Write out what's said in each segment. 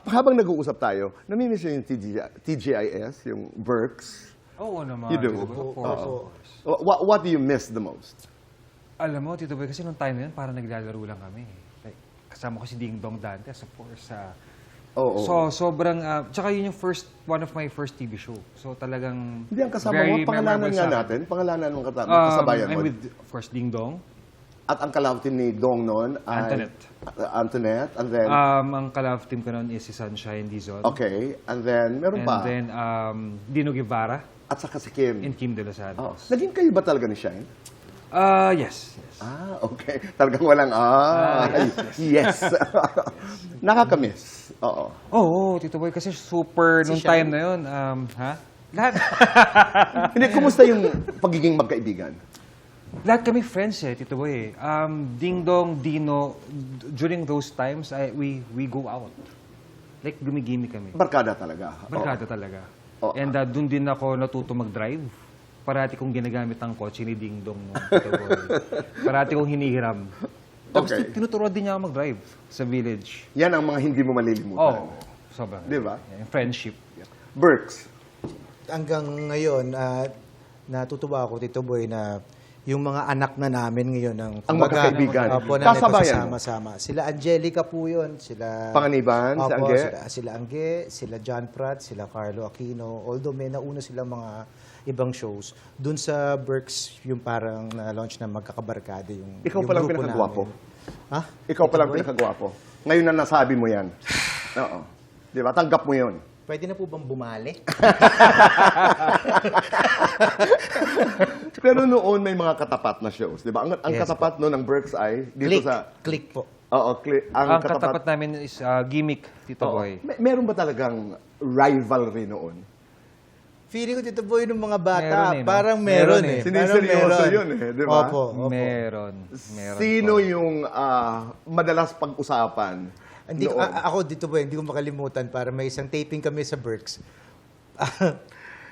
habang nag-uusap tayo, namimiss niyo yung TGIS, yung Berks? Oo naman. You do? Of course. What do you miss the most? Alam mo, Tito Boy, kasi nung time na yun, parang naglalaro lang kami. Like, kasama ko si Ding Dong Dantes, of course. So, sobrang, tsaka yun yung one of my first TV show. So, talagang Hindi, ang kasama very mo, pangalanan memorable nga sa akin. natin. Pangalanan mong kasabayan mo. I'm with, of course, Ding Dong. At ang kalab team ni Dong noon ay... Antoinette. And then... Ang kalab team ko noon is si Sunshine Dizon. okay. And then, meron pa. And then, Dino Guevara At saka si Kim. and Kim De Los Santos. Naging kayo ba talaga ni Shine? Yes. Okay. Talagang walang, yes. Nakakamiss. Oo. Oo, Tito Boy, kasi super, nung time na yun, lahat. Hindi, kumusta yung pagiging magkaibigan? Lahat kami friends Tito Boy. Ding Dong, Dino, during those times, we go out. Like, gumigimi kami. Barkada talaga. Barkada talaga. Oo. And dun din ako natuto mag-drive. Parati kong ginagamit ang kotse ni Ding Dong. Tito Boy. Parati kong hinihiram. Tapos Okay. tinuturuan din niya ako mag-drive sa village. Yan ang mga hindi mo malilimutan. Sobrang. Di ba? Friendship. Berks. Hanggang ngayon, natutuwa ako, Tito Boy, na yung mga anak na namin ngayon, Ang magkakaibigan. Opo, na Kasabayan mo. sama-sama. Sila Angelica po yun. Sila Panganiban, si Opo, Angge. Sila Angge, sila John Pratt, sila Carlo Aquino. Although may nauna silang mga ibang shows. Doon sa Berks, yung parang na-launch na magkakabarkada yung Ikaw yung palang grupo pinakagwapo. namin. Ha? Ikaw palang pinakagwapo. Ngayon na nasabi mo yan. Oo. Di ba? Tanggap mo yun. Pwede na po bang bumali? Pero noon may mga katapat na shows, di ba? Ang Yes, katapat noon ng Berks ay dito Click. sa... Click po. Oo, Ang katapat namin is gimmick, Tito Oo. Boy. Meron ba talagang rivalry noon? Feeling ko, Tito Boy, ng mga bata, Meron no? parang meron Meron eh. Siniseryoso Parang meron. yun eh, di ba? Opo. Meron. Sino po. yung madalas pag-usapan? Hindi, noon? ako dito po, hindi ko makalimutan para may isang taping kami sa Berks.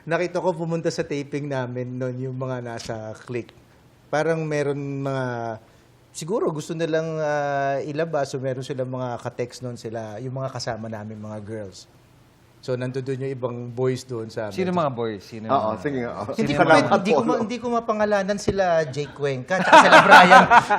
Nakita ko pumunta sa taping namin noon yung mga nasa Click. Parang meron mga, siguro gusto nilang ilabas o meron silang mga ka-text noon sila, yung mga kasama namin, mga girls. So, nandun doon yung ibang boys doon sa amin. Sino mga boys? Sino Oo, mga... sige nga. oo. Hindi Sino ko, yung Salamat, Polo. hindi ko mapangalanan sila Jake Cuenca, tsaka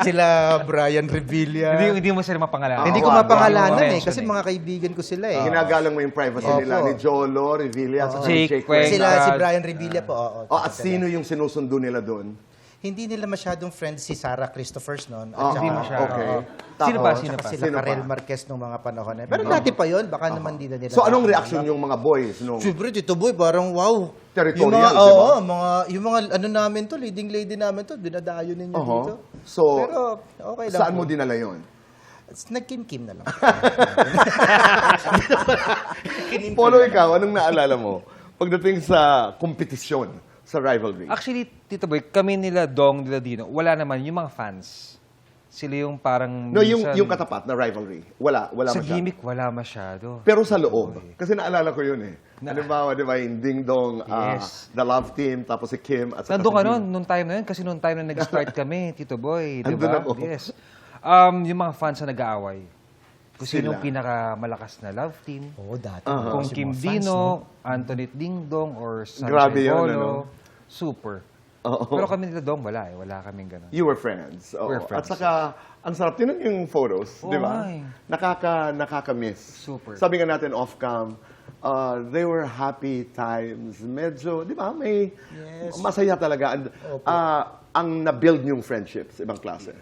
sila Brian Revilla. Hindi mo sila mapangalanan. Hindi ko wag. mapangalanan Hindi mo kasi mention mga kaibigan ko sila eh. Ginagalang mo yung privacy Opo. nila ni Jolo, Revilla, at Jake Jake Cuenca. Cuenca. Sila si Brian Revilla po. Oo, At sino yung sinusundo nila doon? Hindi nila masyadong friends si Sarah Christophers noon. Hindi masyado. Okay. Oo. Sino ba? Sino Saka pa? sila Sino Karel pa? Marquez nung mga panahon na yun. Pero dati pa yun, baka naman di na nila. So, anong reaction yung mga boys nung... Siyempre, Tito Boy, parang wow. Territorial, yung mga, di ba? Oo, yung mga ano namin to, leading lady namin to, dinadayo ninyo dito. So, Pero okay lang saan po. mo dinala yun? Nagkim-kim na lang. Polo, ikaw, anong naalala mo pagdating sa kompetisyon, sa rivalry? Actually, Tito Boy, kami nila Dong, nila Dino, wala naman yung mga fans. Sila yung parang... No, minsan- yung katapat na rivalry. Wala Sa masyado. gimmick, wala masyado. Pero sa loob. Kasi naalala ko yun eh. Halimbawa, di ba, yung Ding Dong, Yes. The Love Team, tapos si Kim, at saka Nandun ka si nun, nung time na yun, kasi nung time na nag-start kami, Tito Boy, di Andun ba? ako. Yes. Yung mga fans na nag-aaway. Kung sino Sila. pinakamalakas na love team. Oo, dati. Kung Si Kim mga fans, Dino, no? Antoinette Ding Dong, or Grabe Sunshine yun, Polo. ano? Super. Oo. Pero kami nila Dong, wala eh. Wala kaming ganun. You were friends. Oo. We're friends. At saka, ang sarap. Tinan yung photos, Oo di ba? nga eh. Nakaka-miss. Super. Sabi nga natin off-cam, they were happy times. Medyo, di ba, may masaya talaga. And, ang na-build niyong friendships, ibang klase.